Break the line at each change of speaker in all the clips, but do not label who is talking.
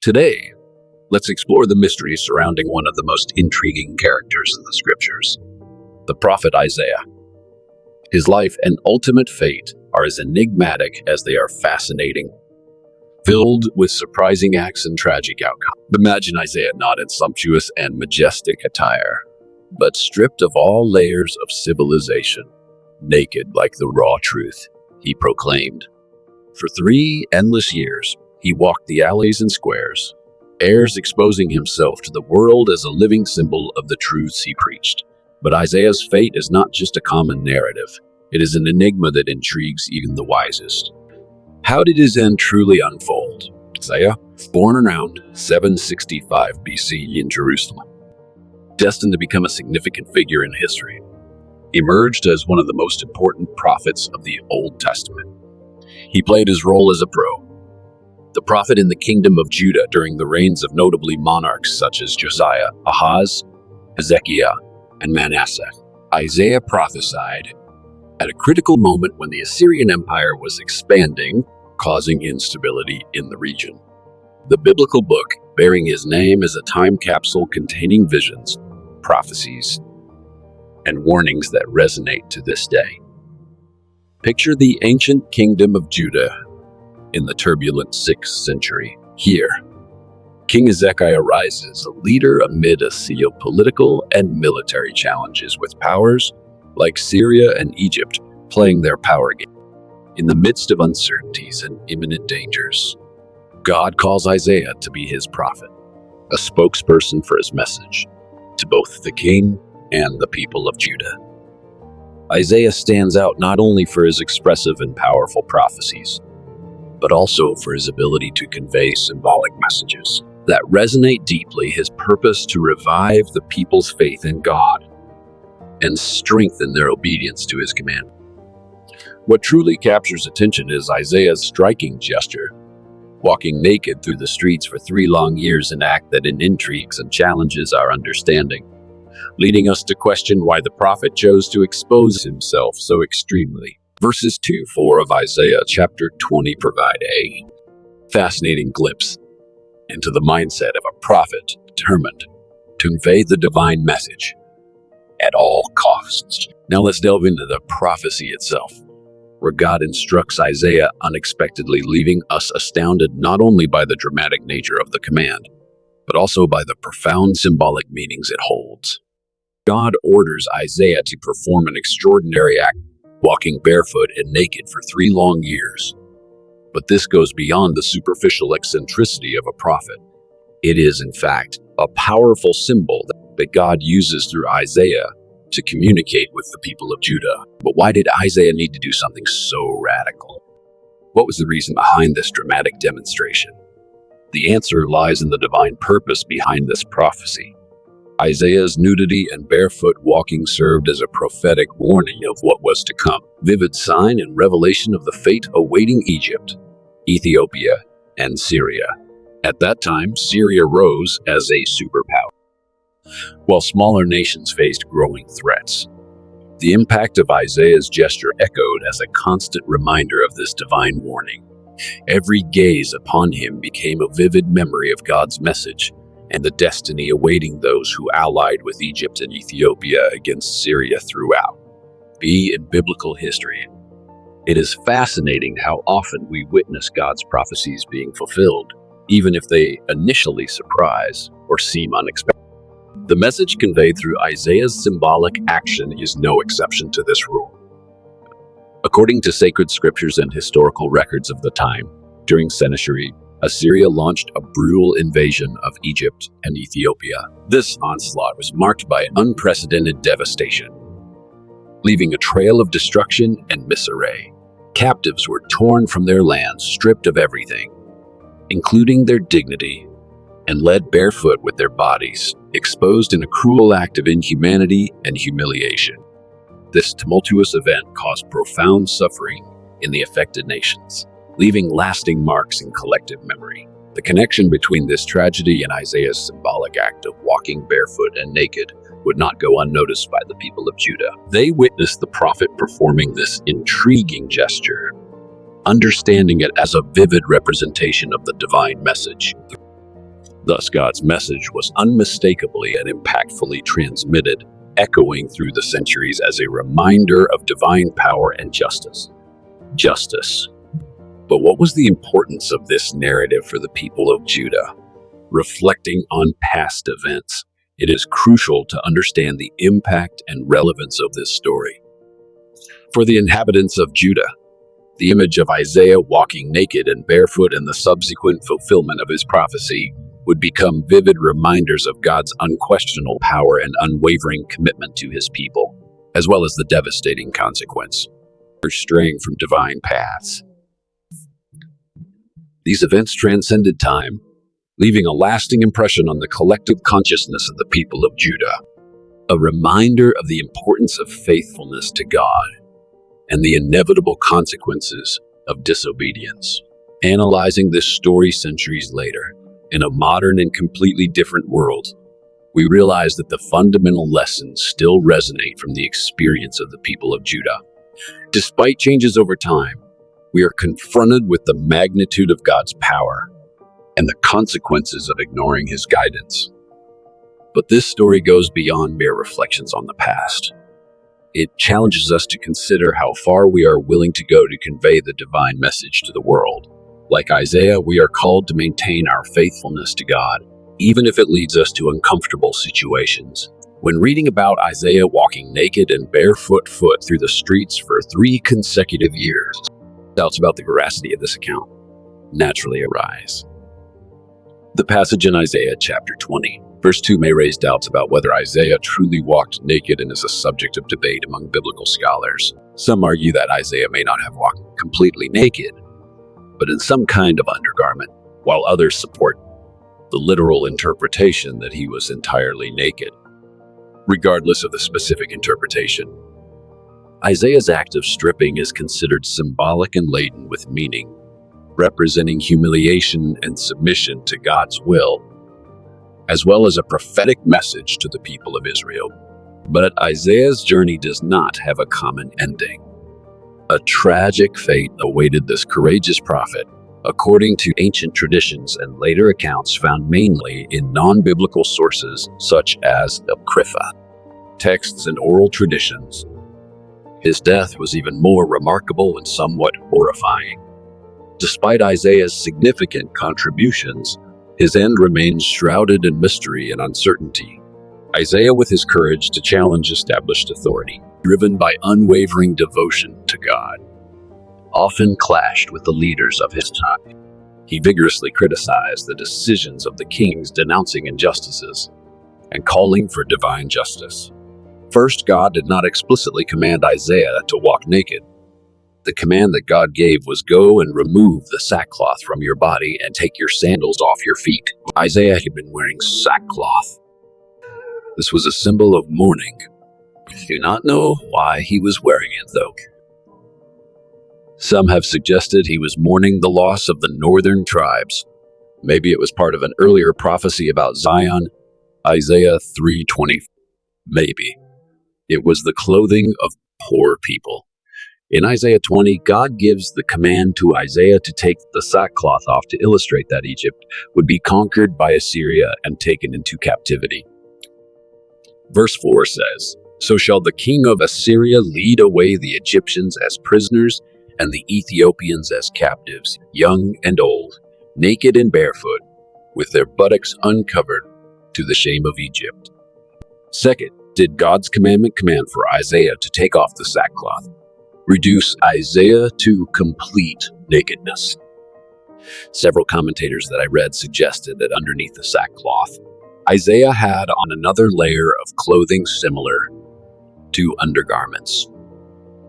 Today, let's explore the mysteries surrounding one of the most intriguing characters in the scriptures, the prophet Isaiah. His life and ultimate fate are as enigmatic as they are fascinating, filled with surprising acts and tragic outcomes. Imagine Isaiah not in sumptuous and majestic attire, but stripped of all layers of civilization, naked like the raw truth he proclaimed. For 3 endless years, he walked the alleys and squares, airs exposing himself to the world as a living symbol of the truths he preached. But Isaiah's fate is not just a common narrative. It is an enigma that intrigues even the wisest. How did his end truly unfold? Isaiah, born around 765 BC in Jerusalem, destined to become a significant figure in history, emerged as one of the most important prophets of the Old Testament. He played his role as a the prophet in the kingdom of Judah during the reigns of notably monarchs such as Josiah, Ahaz, Hezekiah, and Manasseh. Isaiah prophesied at a critical moment when the Assyrian Empire was expanding, causing instability in the region. The biblical book, bearing his name, is a time capsule containing visions, prophecies, and warnings that resonate to this day. Picture the ancient kingdom of Judah in the turbulent 6th century. Here, King Hezekiah rises, a leader amid a sea of political and military challenges, with powers like Syria and Egypt playing their power game. In the midst of uncertainties and imminent dangers, God calls Isaiah to be his prophet, a spokesperson for his message to both the king and the people of Judah. Isaiah stands out not only for his expressive and powerful prophecies, but also for his ability to convey symbolic messages that resonate deeply. His purpose to revive the people's faith in God and strengthen their obedience to his command. What truly captures attention is Isaiah's striking gesture, walking naked through the streets for 3 long years, an act that intrigues and challenges our understanding, leading us to question why the prophet chose to expose himself so extremely. Verses 2-4 of Isaiah chapter 20 provide a fascinating glimpse into the mindset of a prophet determined to convey the divine message at all costs. Now let's delve into the prophecy itself, where God instructs Isaiah unexpectedly, leaving us astounded not only by the dramatic nature of the command, but also by the profound symbolic meanings it holds. God orders Isaiah to perform an extraordinary act, walking barefoot and naked for 3 long years. But this goes beyond the superficial eccentricity of a prophet. It is, in fact, a powerful symbol that God uses through Isaiah to communicate with the people of Judah. But why did Isaiah need to do something so radical? What was the reason behind this dramatic demonstration? The answer lies in the divine purpose behind this prophecy. Isaiah's nudity and barefoot walking served as a prophetic warning of what was to come, vivid sign and revelation of the fate awaiting Egypt, Ethiopia, and Syria. At that time, Syria rose as a superpower, while smaller nations faced growing threats. The impact of Isaiah's gesture echoed as a constant reminder of this divine warning. Every gaze upon him became a vivid memory of God's message and the destiny awaiting those who allied with Egypt and Ethiopia against Syria throughout. In biblical history, it is fascinating how often we witness God's prophecies being fulfilled, even if they initially surprise or seem unexpected. The message conveyed through Isaiah's symbolic action is no exception to this rule. According to sacred scriptures and historical records of the time, during Sennacherib, Assyria launched a brutal invasion of Egypt and Ethiopia. This onslaught was marked by unprecedented devastation, leaving a trail of destruction and disarray. Captives were torn from their lands, stripped of everything, including their dignity, and led barefoot with their bodies exposed in a cruel act of inhumanity and humiliation. This tumultuous event caused profound suffering in the affected nations, leaving lasting marks in collective memory. The connection between this tragedy and Isaiah's symbolic act of walking barefoot and naked would not go unnoticed by the people of Judah. They witnessed the prophet performing this intriguing gesture, understanding it as a vivid representation of the divine message. Thus, God's message was unmistakably and impactfully transmitted, echoing through the centuries as a reminder of divine power and justice. Justice. But what was the importance of this narrative for the people of Judah? Reflecting on past events, it is crucial to understand the impact and relevance of this story. For the inhabitants of Judah, the image of Isaiah walking naked and barefoot and the subsequent fulfillment of his prophecy would become vivid reminders of God's unquestionable power and unwavering commitment to his people, as well as the devastating consequence for straying from divine paths. These events transcended time, leaving a lasting impression on the collective consciousness of the people of Judah, a reminder of the importance of faithfulness to God and the inevitable consequences of disobedience. Analyzing this story centuries later, in a modern and completely different world, we realize that the fundamental lessons still resonate from the experience of the people of Judah. Despite changes over time, we are confronted with the magnitude of God's power and the consequences of ignoring his guidance. But this story goes beyond mere reflections on the past. It challenges us to consider how far we are willing to go to convey the divine message to the world. Like Isaiah, we are called to maintain our faithfulness to God, even if it leads us to uncomfortable situations. When reading about Isaiah walking naked and barefoot through the streets for 3 consecutive years, doubts about the veracity of this account naturally arise. The passage in Isaiah chapter 20, verse 2 may raise doubts about whether Isaiah truly walked naked and is a subject of debate among biblical scholars. Some argue that Isaiah may not have walked completely naked, but in some kind of undergarment, while others support the literal interpretation that he was entirely naked. Regardless of the specific interpretation, Isaiah's act of stripping is considered symbolic and laden with meaning, representing humiliation and submission to God's will, as well as a prophetic message to the people of Israel. But Isaiah's journey does not have a common ending. A tragic fate awaited this courageous prophet, according to ancient traditions and later accounts found mainly in non-biblical sources such as the Apocrypha, texts and oral traditions. His death was even more remarkable and somewhat horrifying. Despite Isaiah's significant contributions, his end remains shrouded in mystery and uncertainty. Isaiah, with his courage to challenge established authority, driven by unwavering devotion to God, often clashed with the leaders of his time. He vigorously criticized the decisions of the kings, denouncing injustices and calling for divine justice. First, God did not explicitly command Isaiah to walk naked. The command that God gave was, "Go and remove the sackcloth from your body and take your sandals off your feet." Isaiah had been wearing sackcloth. This was a symbol of mourning. We do not know why he was wearing it, though. Some have suggested he was mourning the loss of the northern tribes. Maybe it was part of an earlier prophecy about Zion, Isaiah 3:20. Maybe it was the clothing of poor people. In Isaiah 20, God gives the command to Isaiah to take the sackcloth off to illustrate that Egypt would be conquered by Assyria and taken into captivity. Verse 4 says, "So shall the king of Assyria lead away the Egyptians as prisoners and the Ethiopians as captives, young and old, naked and barefoot, with their buttocks uncovered, to the shame of Egypt." Second, did God's command for Isaiah to take off the sackcloth reduce Isaiah to complete nakedness? Several commentators that I read suggested that underneath the sackcloth, Isaiah had on another layer of clothing similar to undergarments.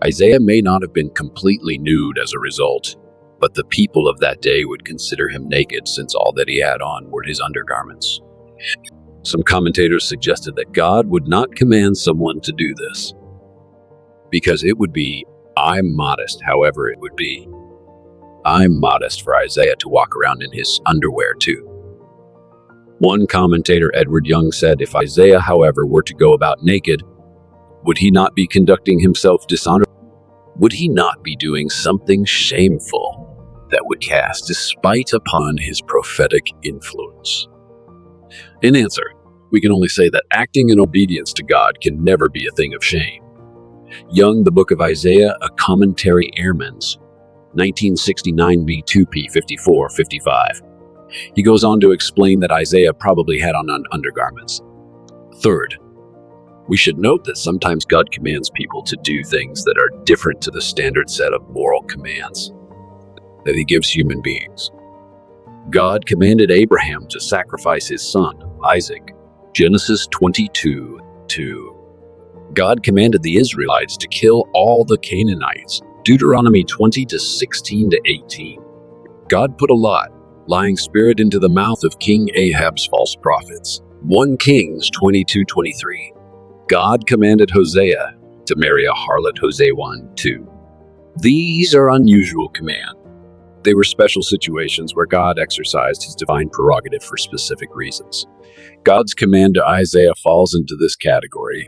Isaiah may not have been completely nude as a result, but the people of that day would consider him naked since all that he had on were his undergarments. Some commentators suggested that God would not command someone to do this, because it would be, I'm modest, however it would be. I'm modest for Isaiah to walk around in his underwear too. One commentator, Edward Young, said if Isaiah, however, were to go about naked, would he not be conducting himself dishonorably? Would he not be doing something shameful that would cast despite upon his prophetic influence? In answer, we can only say that acting in obedience to God can never be a thing of shame. Young, the Book of Isaiah, a Commentary Airman's, 1969 B2P 5455. He goes on to explain that Isaiah probably had on undergarments. Third, we should note that sometimes God commands people to do things that are different to the standard set of moral commands that he gives human beings. God commanded Abraham to sacrifice his son, Isaac, Genesis 22:2. God commanded the Israelites to kill all the Canaanites, Deuteronomy 20:16-18. God put a lying spirit into the mouth of King Ahab's false prophets, 1 Kings 22:23. God commanded Hosea to marry a harlot, Hosea 1:2. These are unusual commands. They were special situations where God exercised his divine prerogative for specific reasons. God's command to Isaiah falls into this category.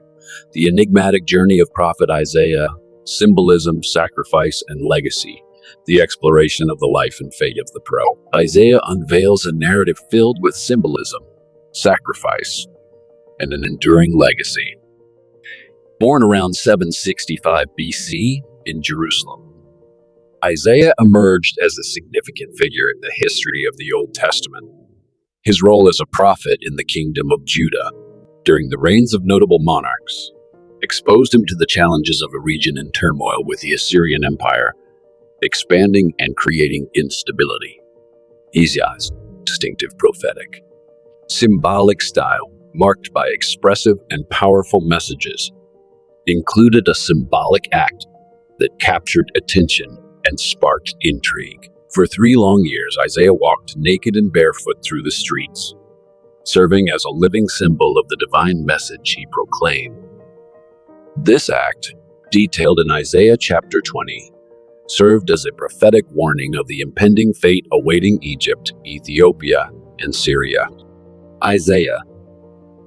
The enigmatic journey of prophet Isaiah, symbolism, sacrifice, and legacy. The exploration of the life and fate of the prophet. Isaiah unveils a narrative filled with symbolism, sacrifice, and an enduring legacy. Born around 765 BC in Jerusalem, Isaiah emerged as a significant figure in the history of the Old Testament. His role as a prophet in the kingdom of Judah during the reigns of notable monarchs exposed him to the challenges of a region in turmoil, with the Assyrian Empire expanding and creating instability. Isaiah's distinctive prophetic, symbolic style, marked by expressive and powerful messages, included a symbolic act that captured attention and sparked intrigue. For 3 long years, Isaiah walked naked and barefoot through the streets, serving as a living symbol of the divine message he proclaimed. This act, detailed in Isaiah chapter 20, served as a prophetic warning of the impending fate awaiting Egypt, Ethiopia, and Syria. Isaiah.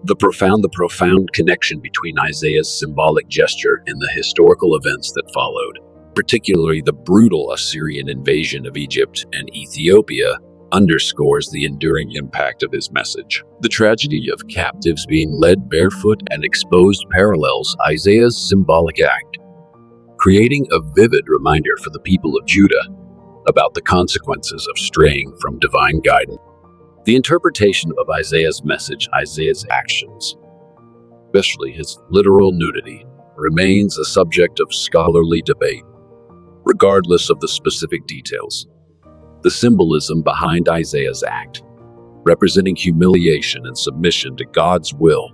The profound connection between Isaiah's symbolic gesture and the historical events that followed, particularly the brutal Assyrian invasion of Egypt and Ethiopia, underscores the enduring impact of his message. The tragedy of captives being led barefoot and exposed parallels Isaiah's symbolic act, creating a vivid reminder for the people of Judah about the consequences of straying from divine guidance. The interpretation of Isaiah's message, Isaiah's actions, especially his literal nudity, remains a subject of scholarly debate. Regardless of the specific details, the symbolism behind Isaiah's act, representing humiliation and submission to God's will,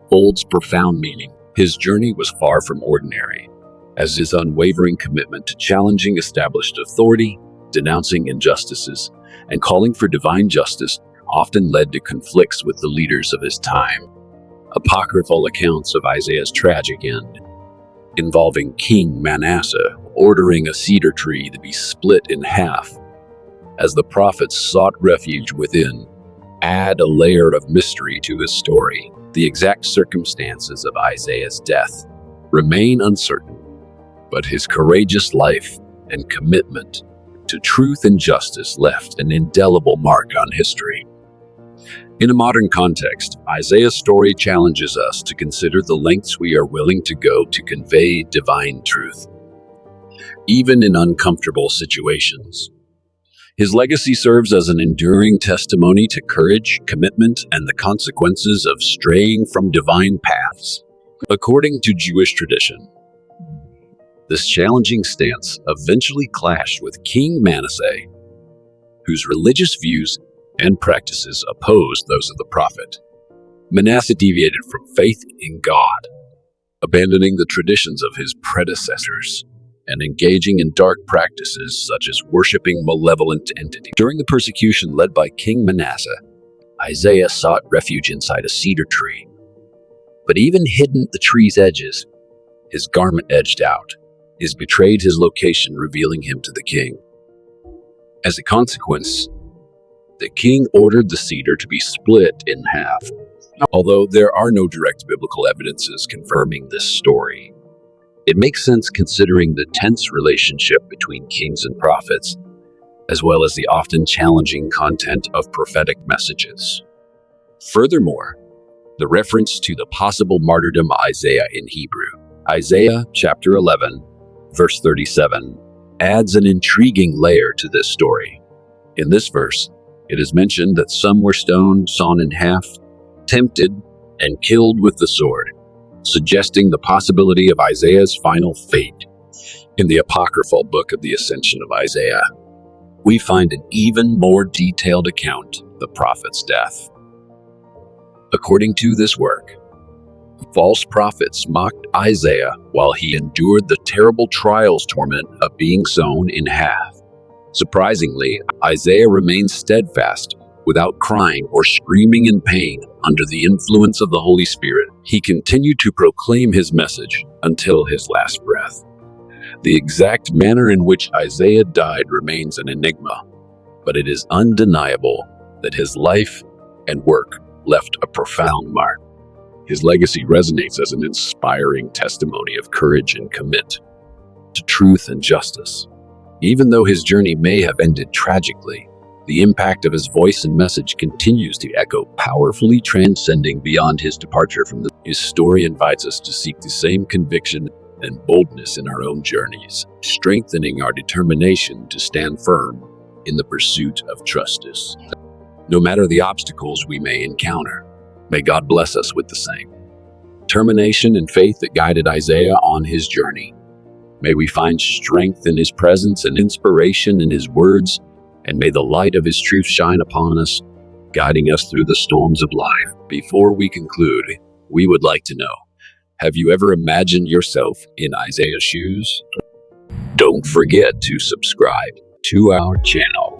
holds profound meaning. His journey was far from ordinary, as his unwavering commitment to challenging established authority, denouncing injustices, and calling for divine justice often led to conflicts with the leaders of his time. Apocryphal accounts of Isaiah's tragic end, involving King Manasseh ordering a cedar tree to be split in half as the prophets sought refuge within, add a layer of mystery to his story. The exact circumstances of Isaiah's death remain uncertain, but his courageous life and commitment to truth and justice left an indelible mark on history. In a modern context, Isaiah's story challenges us to consider the lengths we are willing to go to convey divine truth, even in uncomfortable situations. His legacy serves as an enduring testimony to courage, commitment, and the consequences of straying from divine paths. According to Jewish tradition, this challenging stance eventually clashed with King Manasseh, whose religious views and practices opposed those of the prophet. Manasseh deviated from faith in God, abandoning the traditions of his predecessors and engaging in dark practices such as worshiping malevolent entities. During the persecution led by King Manasseh, Isaiah sought refuge inside a cedar tree. But even hidden at the tree's edges, his garment edged out, betrayed his location, revealing him to the king. As a consequence, the king ordered the cedar to be split in half. Although there are no direct biblical evidences confirming this story, it makes sense considering the tense relationship between kings and prophets, as well as the often challenging content of prophetic messages. Furthermore, the reference to the possible martyrdom of Isaiah in Hebrew, Isaiah chapter 11, verse 37, adds an intriguing layer to this story. In this verse, it is mentioned that some were stoned, sawn in half, tempted, and killed with the sword, suggesting the possibility of Isaiah's final fate. In the apocryphal book of the Ascension of Isaiah, we find an even more detailed account of the prophet's death. According to this work, false prophets mocked Isaiah while he endured the terrible trials torment of being sewn in half. Surprisingly, Isaiah remained steadfast without crying or screaming in pain under the influence of the Holy Spirit. He continued to proclaim his message until his last breath. The exact manner in which Isaiah died remains an enigma, but it is undeniable that his life and work left a profound mark. His legacy resonates as an inspiring testimony of courage and commitment to truth and justice. Even though his journey may have ended tragically, the impact of his voice and message continues to echo powerfully, transcending beyond his departure from his story invites us to seek the same conviction and boldness in our own journeys, strengthening our determination to stand firm in the pursuit of justice. No matter the obstacles we may encounter, may God bless us with the same determination and faith that guided Isaiah on his journey. May we find strength in his presence and inspiration in his words, and may the light of his truth shine upon us, guiding us through the storms of life. Before we conclude, we would like to know, have you ever imagined yourself in Isaiah's shoes? Don't forget to subscribe to our channel.